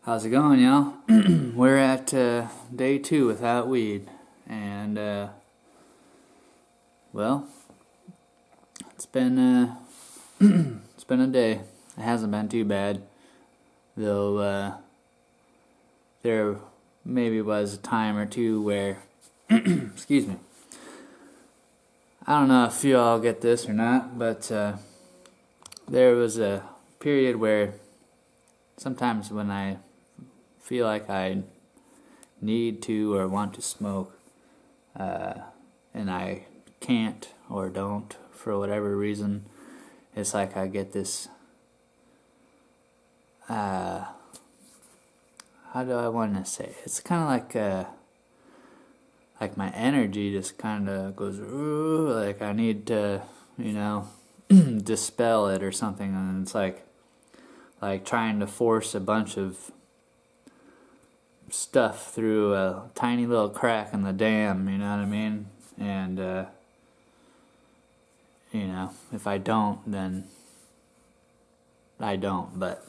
How's it going, y'all? We're at day 2 without weed, and well, it's been it's been a day. It hasn't been too bad, though. There maybe was a time or two where, excuse me. I don't know if you all get this or not, but there was a period where sometimes when I feel like I need to or want to smoke, and I can't or don't for whatever reason, it's like I get this, how do I want to say it? It's kind of like my energy just kind of goes, ooh, like I need to, dispel it or something, and it's like trying to force a bunch of stuff through a tiny little crack in the dam, you know what I mean? And if I don't, then I don't. But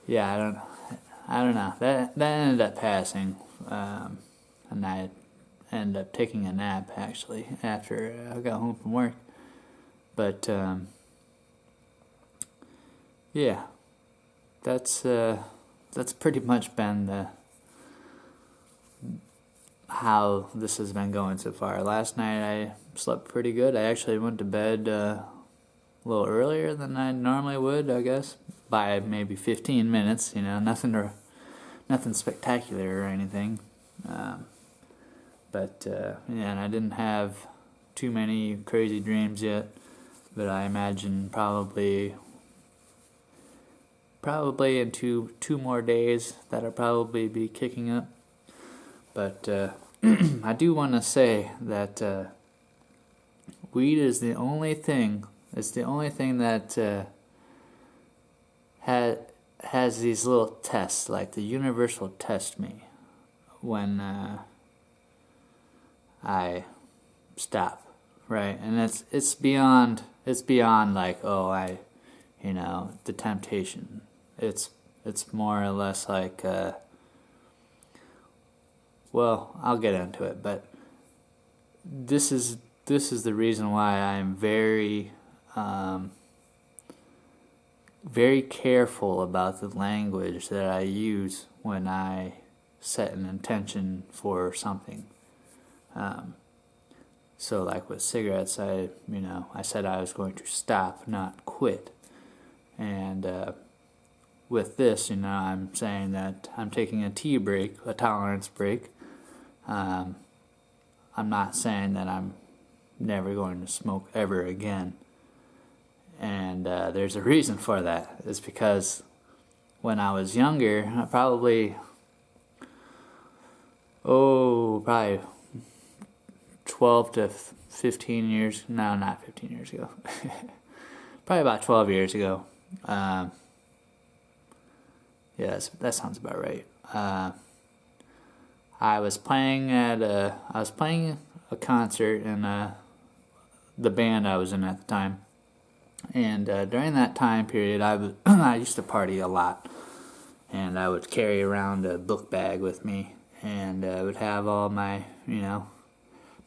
yeah, I don't know. That ended up passing, and I ended up taking a nap actually after I got home from work. But yeah, that's pretty much been how this has been going so far. Last night I slept pretty good. I actually went to bed a little earlier than I normally would, I guess, by maybe 15 minutes. Nothing spectacular or anything. But and I didn't have too many crazy dreams yet. But I imagine probably in two more days that'll probably be kicking up. But I do want to say that weed is the only thing. It's the only thing that has these little tests, like the universe will test me when I stop, right? And it's beyond like, oh, the temptation. It's more or less like, well, I'll get into it, but this is the reason why I'm very very careful about the language that I use when I set an intention for something. So like with cigarettes, I said I was going to stop, not quit. And with this, I'm saying that I'm taking a tea break, a tolerance break. I'm not saying that I'm never going to smoke ever again. And there's a reason for that. It's because when I was younger, probably 12 to 15 years, no, not 15 years ago. Probably about 12 years ago. Yeah, that sounds about right. I was playing a concert in the band I was in at the time, and during that time period, I used to party a lot, and I would carry around a book bag with me, and I would have all my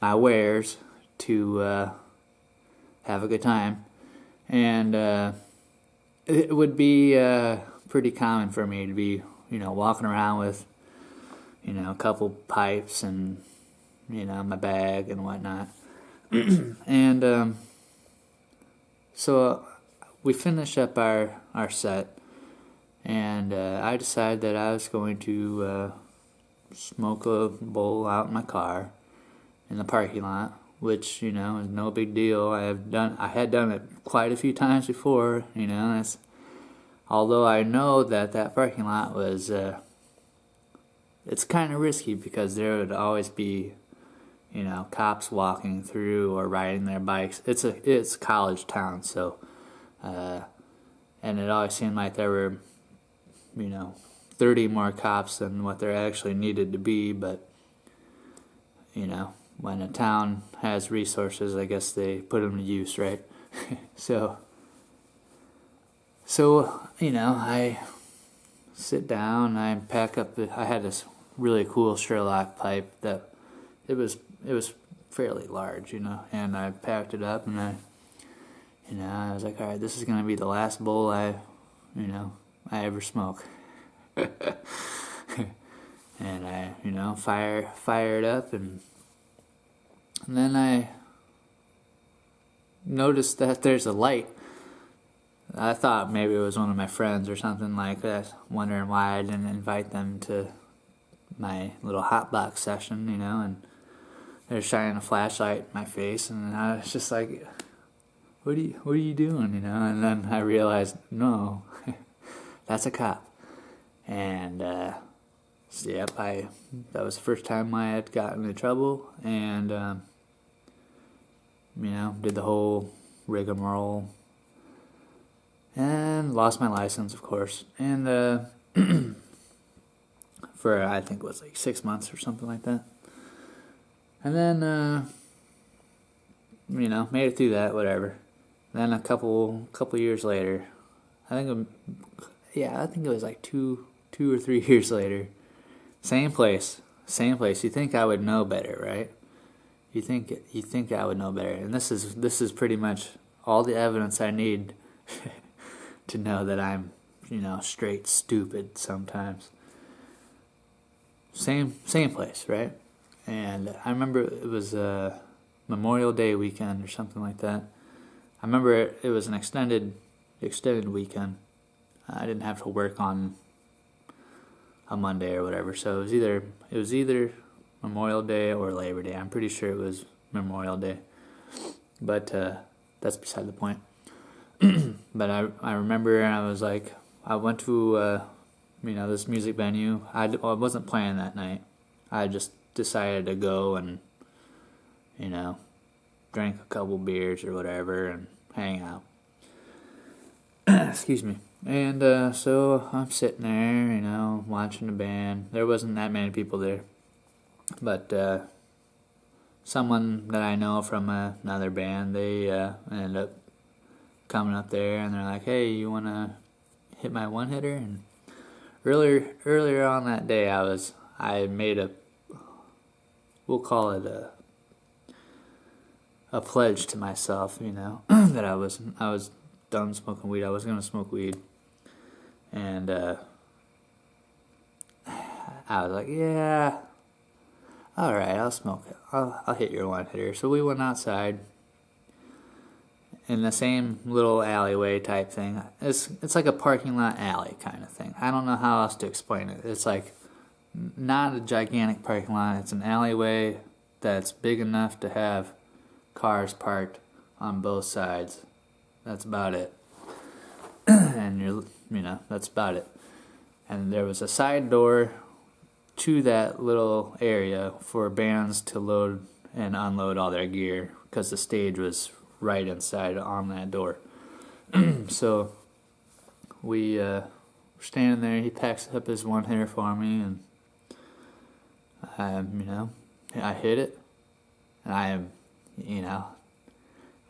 my wares to have a good time, and it would be pretty common for me to be walking around with a couple pipes and my bag and whatnot. And so we finished up our set, and I decided that I was going to smoke a bowl out in my car in the parking lot, which is no big deal. I had done it quite a few times before. Although I know that parking lot was it's kind of risky because there would always be cops walking through or riding their bikes. It's a college town, so and it always seemed like there were 30 more cops than what there actually needed to be. But when a town has resources, I guess they put them to use, right? So I sit down and I pack up I had this really cool Sherlock pipe that it was fairly large, and I packed it up and I was like, all right, this is gonna be the last bowl I ever smoke. And I, fire it up, and then I noticed that there's a light. I thought maybe it was one of my friends or something like that, wondering why I didn't invite them to my little hotbox session, and they're shining a flashlight in my face, and I was just like, what are you doing, and then I realized, no, that's a cop. And so, yep, that was the first time I had gotten in trouble, and did the whole rigmarole, and lost my license, of course, and for I think it was like 6 months or something like that, and then made it through that, whatever. Then a couple years later, I think it was like two or 3 years later. Same place. You think I would know better, right? You think I would know better, and this is pretty much all the evidence I need to know that I'm, straight stupid sometimes. Same place, right? And I remember it was a Memorial Day weekend or something like that. I remember it was an extended weekend. I didn't have to work on a Monday or whatever, so it was either Memorial Day or Labor Day. I'm pretty sure it was Memorial Day, but that's beside the point. But I remember I was like, I went to this music venue. I wasn't playing that night. I just decided to go and drink a couple beers or whatever and hang out. Excuse me. And so I'm sitting there, watching the band. There wasn't that many people there, but someone that I know from another band, they ended up coming up there, and they're like, "Hey, you wanna hit my one hitter?" And earlier on that day, I made we'll call it a pledge to myself, that I was done smoking weed. I was gonna smoke weed. And I was like, yeah, all right, I'll smoke it. I'll hit your one hitter. So we went outside in the same little alleyway type thing. It's like a parking lot alley kind of thing. I don't know how else to explain it. It's like not a gigantic parking lot. It's an alleyway that's big enough to have cars parked on both sides. That's about it. And that's about it. And there was a side door to that little area for bands to load and unload all their gear, because the stage was right inside on that door. So we were standing there. He packs up his one hitter for me, and I hit it, and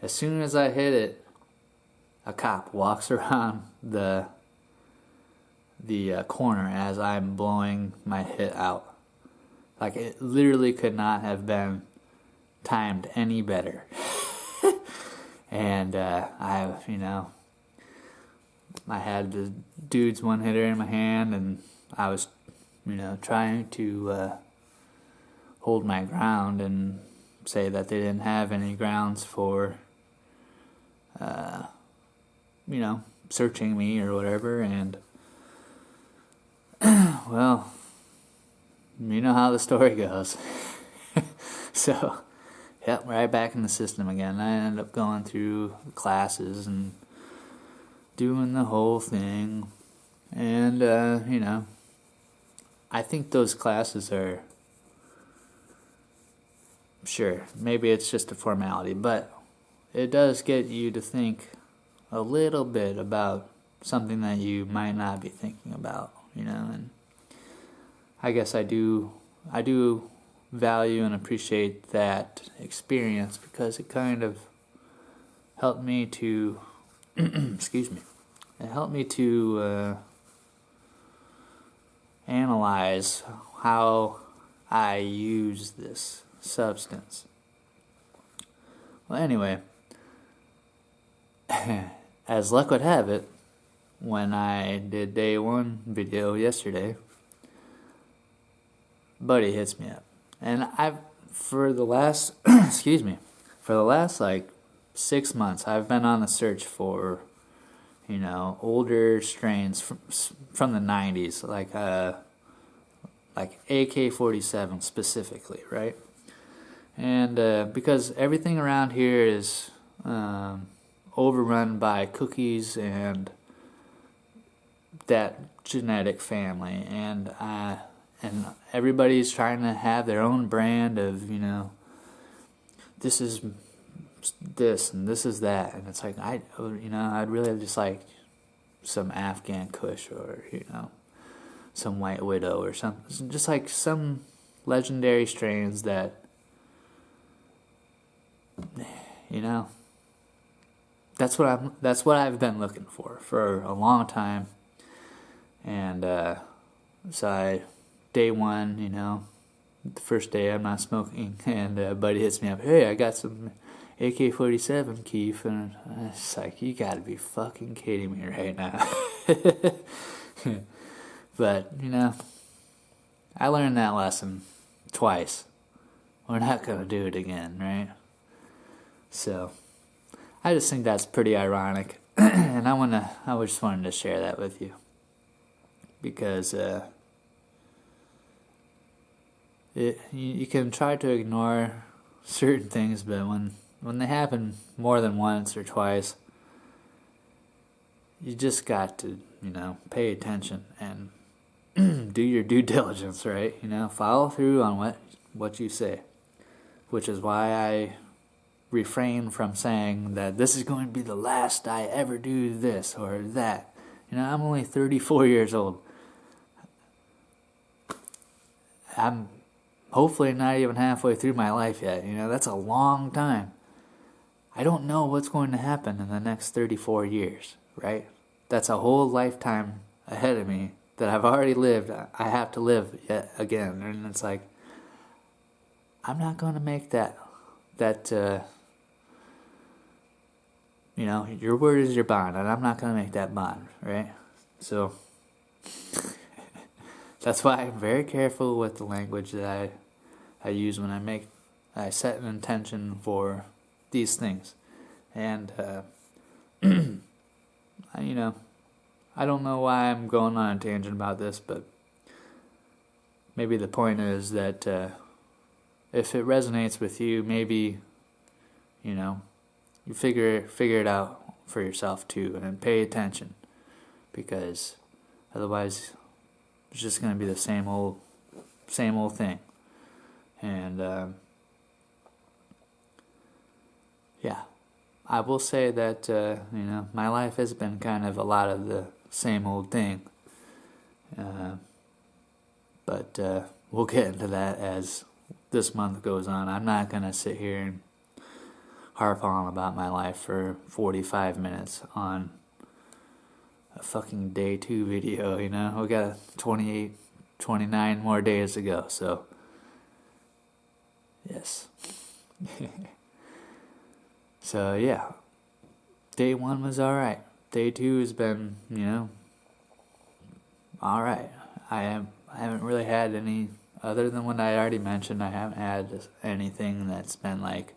as soon as I hit it, a cop walks around the corner as I'm blowing my hit out. Like, it literally could not have been timed any better. And I had the dude's one hitter in my hand, and I was, trying to hold my ground and say that they didn't have any grounds for, searching me or whatever. And well, you know how the story goes. So, yep, right back in the system again. I ended up going through classes and doing the whole thing. And, I think those classes are, sure, maybe it's just a formality, but it does get you to think a little bit about something that you might not be thinking about, and I guess I do value and appreciate that experience, because it kind of helped me to excuse me, it helped me to analyze how I use this substance. Well, anyway, as luck would have it, when I did day 1 video yesterday, buddy hits me up. And for the last, for the last like 6 months, I've been on the search for, older strains from the 90s, like AK-47 specifically, right? And because everything around here is overrun by cookies and that genetic family, and everybody's trying to have their own brand of, this is this and this is that, and it's like I'd really just like some Afghan Kush, or some White Widow, or something, just like some legendary strains that that's what I've been looking for a long time. And so day 1, the first day I'm not smoking, and a buddy hits me up, hey, I got some AK-47, Keith, and it's like, you gotta be fucking kidding me right now. But, I learned that lesson twice. We're not gonna do it again, right? So, I just think that's pretty ironic, and I just wanted to share that with you, because you can try to ignore certain things, but when they happen more than once or twice, you just got to pay attention and do your due diligence, right? Follow through on what you say, which is why I refrain from saying that this is going to be the last I ever do this or that. I'm only 34 years old. I'm hopefully not even halfway through my life yet. That's a long time. I don't know what's going to happen in the next 34 years, right? That's a whole lifetime ahead of me that I've already lived. I have to live yet again. And it's like, I'm not going to make that your word is your bond, and I'm not going to make that bond, right? So that's why I'm very careful with the language that I use when I set an intention for these things. And I don't know why I'm going on a tangent about this, but maybe the point is that if it resonates with you, maybe you figure it out for yourself too, and pay attention, because otherwise it's just going to be the same old thing. And yeah, I will say that my life has been kind of a lot of the same old thing, but we'll get into that as this month goes on. I'm not going to sit here and harp on about my life for 45 minutes on a fucking day 2 video, We got 28, 29 more days to go, so yes. So yeah, day 1 was alright. Day 2 has been, alright. I haven't really had any, other than what I already mentioned, I haven't had anything that's been like,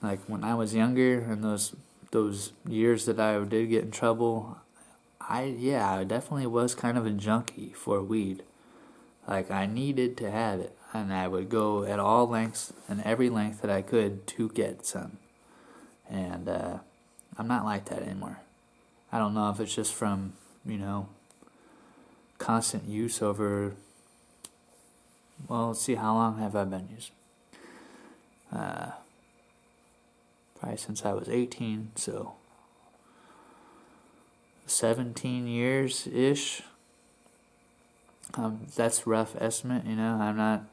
like when I was younger, and those years that I did get in trouble, I definitely was kind of a junkie for weed. Like, I needed to have it, and I would go at all lengths and every length that I could to get some. And I'm not like that anymore. I don't know if it's just from, constant use over, well, let's see, how long have I been using? Probably since I was 18, so 17 years-ish. That's a rough estimate, I'm not,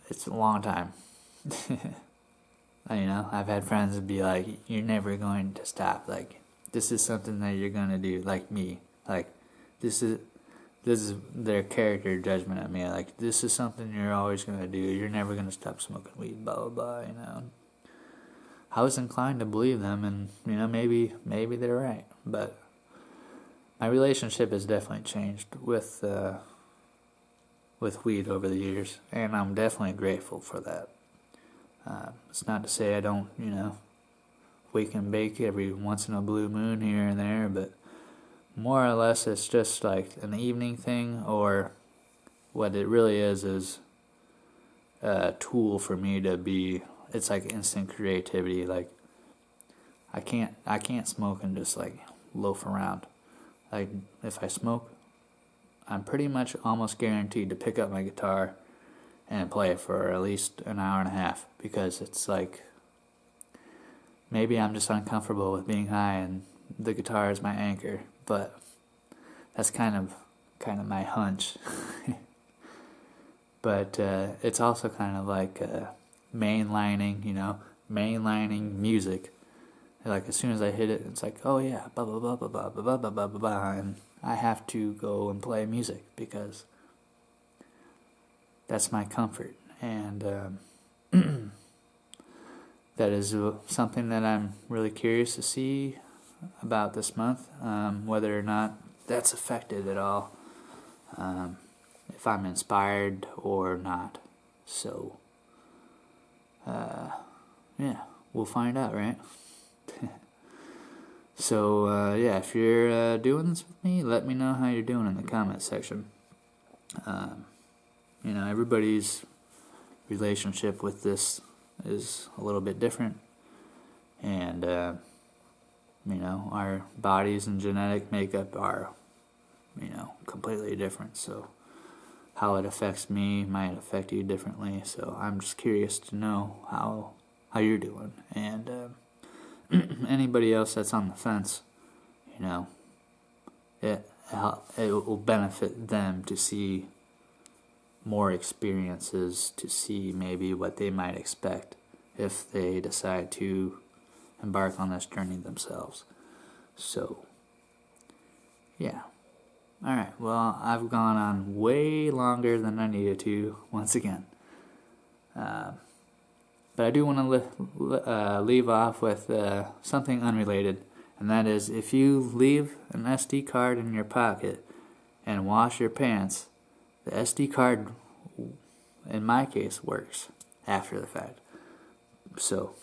it's a long time. I've had friends be like, you're never going to stop, like, this is something that you're gonna do, like me. Like, this is their character judgment of me. Like, this is something you're always gonna do. You're never gonna stop smoking weed, blah blah blah. You know. I was inclined to believe them, and maybe they're right. But my relationship has definitely changed with weed over the years, and I'm definitely grateful for that. It's not to say I don't, wake and bake every once in a blue moon here and there, but more or less it's just like an evening thing, or what it really is a tool for me to be. It's like instant creativity. Like, I can't smoke and just like loaf around. Like, if I smoke, I'm pretty much almost guaranteed to pick up my guitar and play for at least an hour and a half, because it's like, maybe I'm just uncomfortable with being high and the guitar is my anchor, but that's kind of my hunch. But it's also kind of like mainlining music. Like, as soon as I hit it, it's like, oh yeah, blah blah blah blah blah blah blah blah blah blah, and I have to go and play music because that's my comfort, and that is something that I'm really curious to see about this month, whether or not that's affected at all, if I'm inspired or not. So, yeah, we'll find out, right? So, yeah, if you're doing this with me, let me know how you're doing in the comment section. Everybody's relationship with this is a little bit different, and our bodies and genetic makeup are completely different, so how it affects me might affect you differently. So I'm just curious to know how you're doing, and anybody else that's on the fence, it will benefit them to see more experiences, to see maybe what they might expect if they decide to embark on this journey themselves. So, yeah. Alright, well, I've gone on way longer than I needed to, once again. But I do want to leave off with something unrelated, and that is, if you leave an SD card in your pocket and wash your pants, the SD card, in my case, works after the fact. So,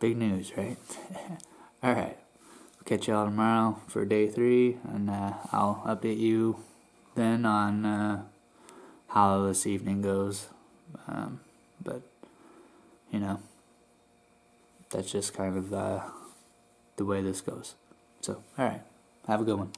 big news, right? Alright, catch y'all tomorrow for day 3, and I'll update you then on how this evening goes. But, that's just kind of the way this goes. So, alright, have a good one.